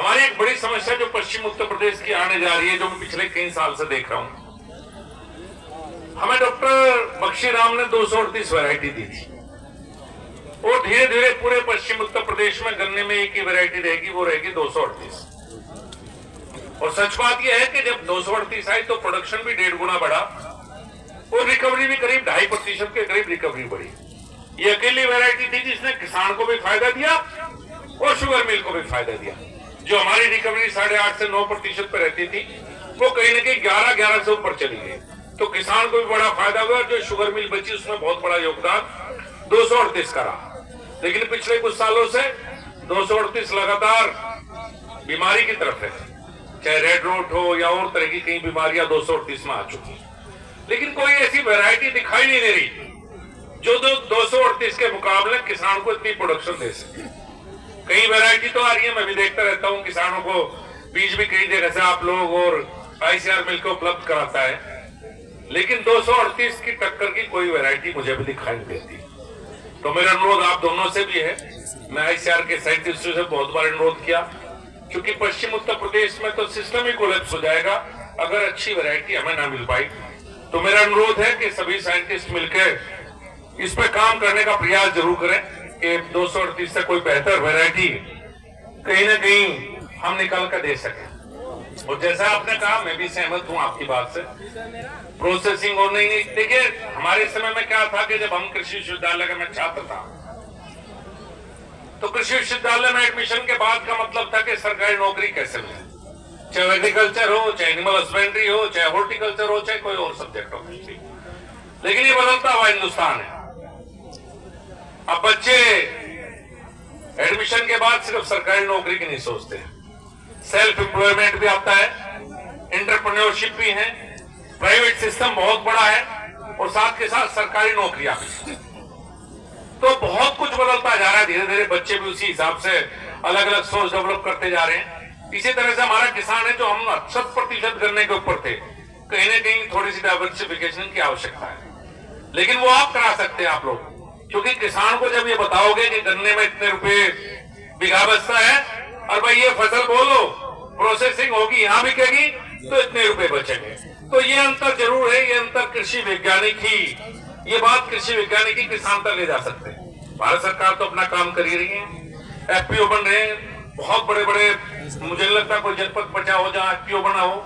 हमारी एक बड़ी समस्या जो पश्चिम उत्तर प्रदेश की आने जा रही है, जो मैं पिछले कई साल से देख रहा हूं, हमें डॉक्टर बख्शीराम ने 238 वैरायटी दी थी और धीरे धीरे पूरे पश्चिम उत्तर प्रदेश में गन्ने में एक ही वैरायटी रहेगी, वो रहेगी 238। और सच बात यह है कि जब 238 आई तो प्रोडक्शन भी 1.5 गुना बढ़ा और रिकवरी भी करीब 2.5% के करीब रिकवरी बढ़ी। ये अकेली वैरायटी थी जिसने किसान को भी फायदा दिया और शुगर मिल को भी फायदा दिया। जो हमारी रिकवरी 8.5 से 9% पे रहती थी, वो कहीं ना कहीं 11 से ऊपर चली गई, तो किसान को भी बड़ा फायदा हुआ। जो शुगर मिल बची उसमें बहुत बड़ा योगदान 238 का रहा। लेकिन पिछले कुछ सालों से 238 लगातार बीमारी की तरफ है, चाहे रेड रोट हो या और तरह की कई बीमारियां 238 में आ चुकी। लेकिन कोई ऐसी वैरायटी दिखाई नहीं दे रही जो 238 के मुकाबले किसान को इतनी प्रोडक्शन दे सके। कई वैरायटी तो आ रही है, मैं भी देखता रहता हूं, किसानों को बीज भी कई जगह से आप लोग और ICR मिलकर उपलब्ध कराता है, लेकिन 238 की टक्कर की कोई वैरायटी मुझे भी दिखाई नहीं देती। तो मेरा अनुरोध आप दोनों से भी है, मैं ICR के साइंटिस्टों से बहुत बार अनुरोध किया, क्योंकि पश्चिम उत्तर प्रदेश में तो सिस्टम ही कोलैप्स हो जाएगा अगर अच्छी वैरायटी हमें ना मिल पाई। तो मेरा अनुरोध है कि सभी साइंटिस्ट मिलकर इस पे काम करने का प्रयास जरूर करें कि 238 से कोई बेहतर वैरायटी कहीं ना कहीं हम निकाल कर दे सके। और जैसा आपने कहा, मैं भी सहमत हूं आपकी बात से, प्रोसेसिंग और नहीं। देखिए, हमारे समय में क्या था कि जब हम कृषि विश्वविद्यालय में छात्र था तो कृषि विश्वविद्यालय में एडमिशन के बाद का मतलब था कि सरकारी नौकरी कैसे मिले, चाहे एग्रीकल्चर हो, चाहे एनिमल हस्बेंड्री हो, चाहे हॉर्टिकल्चर हो, चाहे कोई और सब्जेक्ट हो। लेकिन ये बदलता हुआ हिंदुस्तान है। अब बच्चे एडमिशन के बाद सिर्फ सरकारी नौकरी की नहीं सोचते, सेल्फ एम्प्लॉयमेंट भी आता है, एंटरप्रेन्योरशिप भी है, प्राइवेट सिस्टम बहुत बड़ा है और साथ के साथ सरकारी नौकरियां भी। तो बहुत कुछ बदलता जा रहा है। धीरे धीरे बच्चे भी उसी हिसाब से अलग अलग सोच डेवलप करते जा रहे हैं। इसी तरह से हमारा किसान है, जो हम 80% गन्ने के ऊपर थे, कहीं ना कहीं थोड़ी सी डाइवर्सिफिकेशन की आवश्यकता है। लेकिन वो आप करा सकते हैं आप लोग, क्योंकि किसान को जब ये बताओगे कि गन्ने में इतने रुपए बीघा बचता है और भाई ये फसल बोलो प्रोसेसिंग होगी, यहां बिकेगी तो इतने रुपए बचेंगे। तो ये अंतर जरूर है, ये अंतर कृषि वैज्ञानिक ही, ये बात कृषि वैज्ञानिक ही किसान तक ले जा सकते हैं। भारत सरकार तो अपना काम कर ही रही है, FPO बन रहे हैं बहुत बड़े बड़े, मुझे नहीं लगता कोई जनपद बचा हो जहां FPO बना हो।